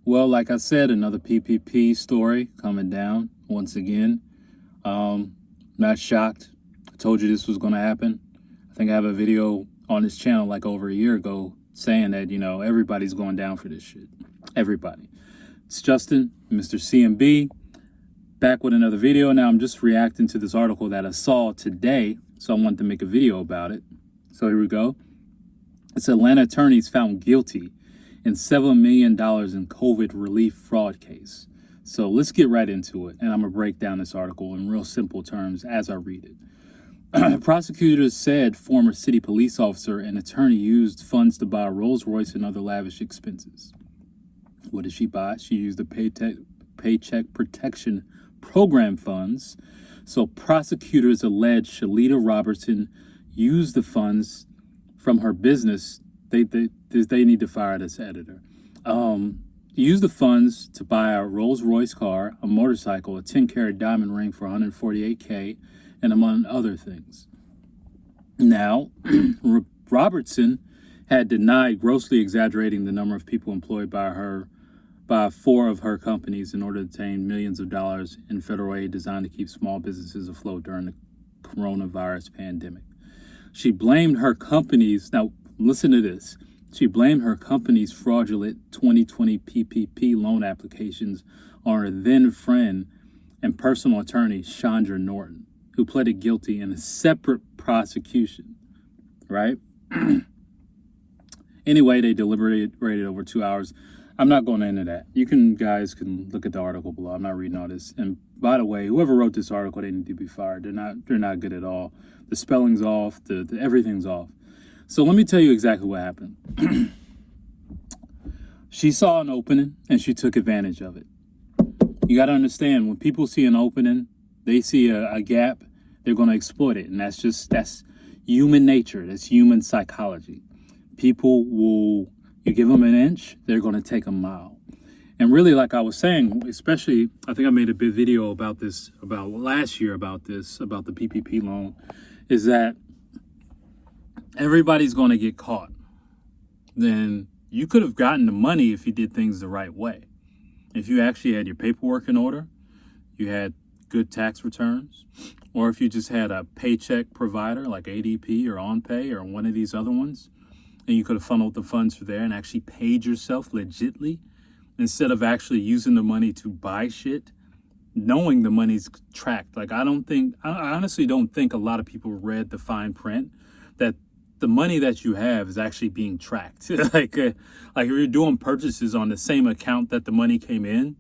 Well, like I said, another PPP story coming down once again. Not shocked. I told you this was going to happen. I think I have a video on this channel like over a year ago saying that, everybody's going down for this shit. Everybody. It's Justin, Mr. CMB, back with another video. Now I'm just reacting to this article that I saw today, so I wanted to make a video about it. So here we go. It's Atlanta attorneys found guilty in $7 million in COVID relief fraud case. So let's get right into it, and I'm going to break down this article in real simple terms as I read it. Prosecutors said former city police officer and attorney used funds to buy a Rolls Royce and other lavish expenses. What did she buy? She used the Paycheck Protection Program funds. So prosecutors allege Shalita Robertson used the funds from her business. They need to fire this editor. Used the funds to buy a Rolls Royce car, a motorcycle, a 10-carat diamond ring for $148K, and among other things. Now, Robertson had denied grossly exaggerating the number of people employed by four of her companies in order to obtain millions of dollars in federal aid designed to keep small businesses afloat during the coronavirus pandemic. She blamed her companies. Now, listen to this. She blamed her company's fraudulent 2020 PPP loan applications on her then friend and personal attorney, Chandra Norton, who pleaded guilty in a separate prosecution, right? Anyway, they deliberated over 2 hours. I'm not going into that. Guys can look at the article below. I'm not reading all this. And by the way, whoever wrote this article, they need to be fired. They're not good at all. The spelling's off. The everything's off. So let me tell you exactly what happened. She saw an opening and she took advantage of it. You got to understand, when people see an opening, they see a gap, they're going to exploit it. And that's human nature. That's human psychology. You give them an inch, they're going to take a mile. And really, like I was saying, especially, I think I made a big video about this, about last year, about the PPP loan, is that everybody's going to get caught. Then you could have gotten the money if you did things the right way. If you actually had your paperwork in order, you had good tax returns, or if you just had a paycheck provider like ADP or OnPay or one of these other ones, and you could have funneled the funds through there and actually paid yourself legitly instead of actually using the money to buy shit, knowing the money's tracked. Like, I honestly don't think a lot of people read the fine print that the money that you have is actually being tracked. like if you're doing purchases on the same account that the money came in,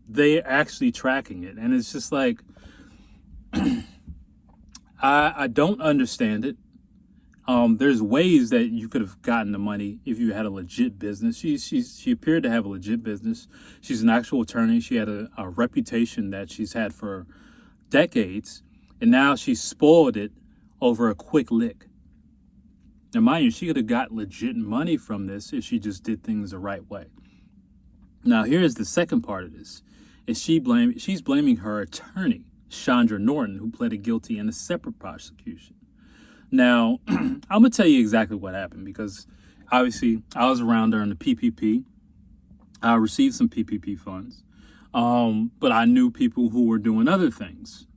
they're actually tracking it. And it's just like, I don't understand it. There's ways that you could have gotten the money if you had a legit business. She appeared to have a legit business. She's an actual attorney. She had a reputation that she's had for decades, and now she spoiled it over a quick lick. Now, mind you, she could have got legit money from this if she just did things the right way. Now, here's the second part of this. She's blaming her attorney, Chandra Norton, who pleaded guilty in a separate prosecution. Now, I'm going to tell you exactly what happened, because obviously I was around during the PPP. I received some PPP funds, but I knew people who were doing other things.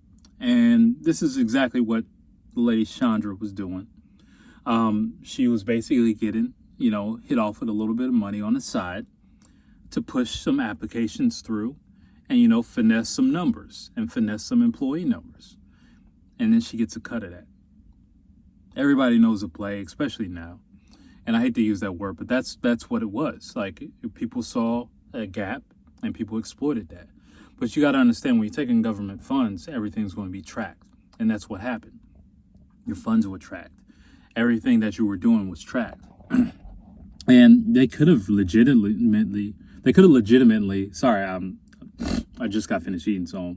And this is exactly what the lady Chandra was doing. She was basically getting, hit off with a little bit of money on the side to push some applications through and, finesse some numbers and finesse some employee numbers. And then she gets a cut of that. Everybody knows the play, especially now. And I hate to use that word, but that's what it was. Like, people saw a gap and people exploited that. But you got to understand, when you're taking government funds, everything's going to be tracked. And that's what happened. Your funds were tracked. Everything that you were doing was tracked. And they could have legitimately, sorry, I just got finished eating, so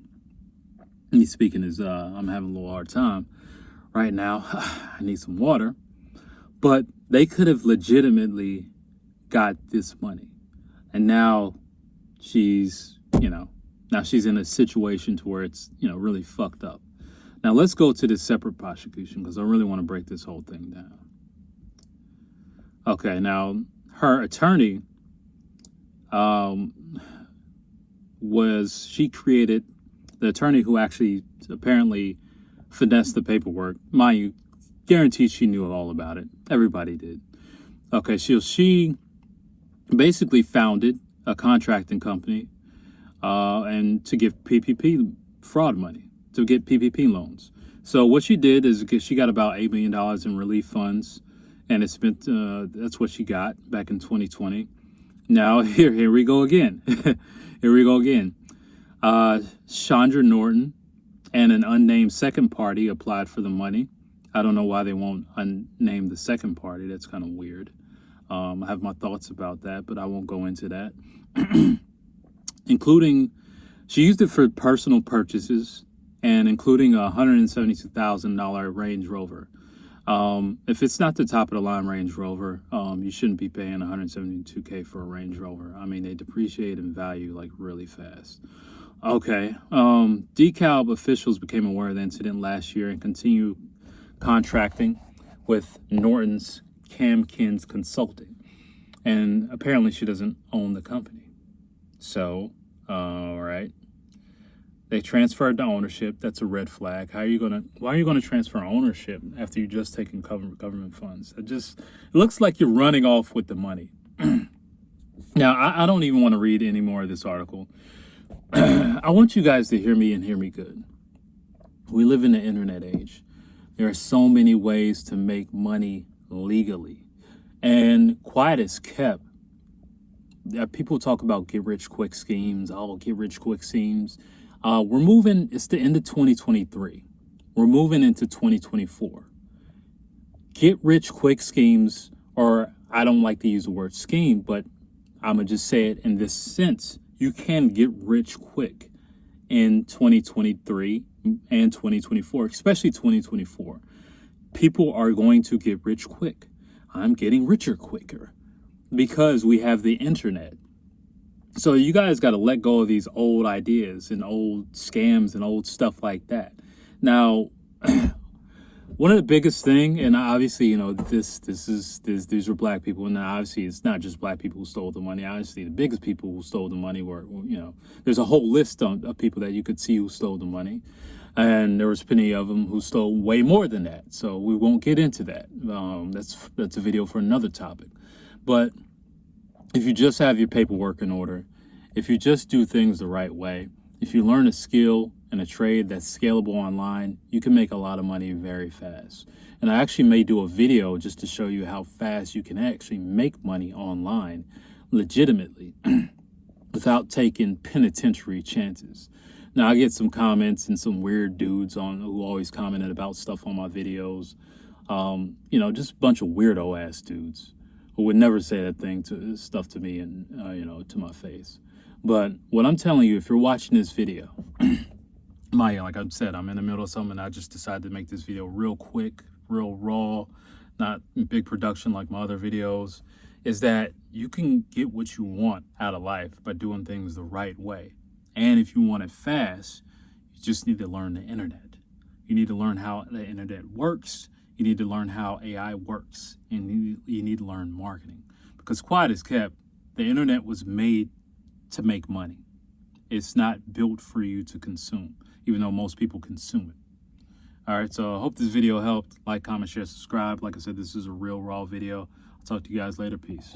me speaking is, I'm having a little hard time right now. I need some water. But they could have legitimately got this money. And now she's in a situation to where it's, really fucked up. Now let's go to this separate prosecution, because I really want to break this whole thing down. Okay, now her attorney was she created the attorney who actually apparently finessed the paperwork. Mind you, guaranteed she knew all about it. Everybody did. Okay, she basically founded a contracting company and to give PPP fraud money, to get PPP loans. So what she did is she got about $8 million in relief funds, and it's been that's what she got back in 2020. Now here we go again. Here we go again. Chandra Norton and an unnamed second party applied for the money. I don't know why they won't unname the second party. That's kind of weird. I have my thoughts about that, but I won't go into that. Including, she used it for personal purchases and including a $172,000 Range Rover. If it's not the top of the line Range Rover, you shouldn't be paying $172K for a Range Rover. I mean, they depreciate in value like really fast. Okay. DeKalb officials became aware of the incident last year and continue contracting with Norton's Camkins Consulting. And apparently she doesn't own the company. So, all right. They transferred the ownership. That's a red flag. Why are you gonna transfer ownership after you just taken government funds? It looks like you're running off with the money. Now, I don't even want to read any more of this article. I want you guys to hear me and hear me good. We live in the internet age. There are so many ways to make money legally. And quiet as kept. People talk about get rich quick schemes. Oh, get rich quick schemes. It's the end of 2023. We're moving into 2024. Get rich quick schemes, or I don't like to use the word scheme, but I'm going to just say it in this sense. You can get rich quick in 2023 and 2024, especially 2024. People are going to get rich quick. I'm getting richer quicker because we have the internet. So you guys got to let go of these old ideas and old scams and old stuff like that. Now, one of the biggest thing, and obviously, you know, these are black people, and obviously it's not just black people who stole the money. Obviously, the biggest people who stole the money were, you know, there's a whole list of people that you could see who stole the money, and there was plenty of them who stole way more than that. So we won't get into that. That's a video for another topic. But if you just have your paperwork in order, if you just do things the right way, if you learn a skill and a trade that's scalable online, you can make a lot of money very fast. And I actually may do a video just to show you how fast you can actually make money online legitimately without taking penitentiary chances. Now, I get some comments and some weird dudes who always commented about stuff on my videos. You know, just a bunch of weirdo ass dudes who would never say that stuff to me and, you know, to my face. But what I'm telling you, if you're watching this video, like I said, I'm in the middle of something and I just decided to make this video real quick, real raw, not big production like my other videos, is that you can get what you want out of life by doing things the right way. And if you want it fast, you just need to learn the internet. You need to learn how the internet works. You need to learn how AI works, and you need to learn marketing. Because quiet as kept, the internet was made to make money. It's not built for you to consume, even though most people consume it. All right, so I hope this video helped. Like, comment, share, subscribe. Like I said, this is a real raw video. I'll talk to you guys later. Peace.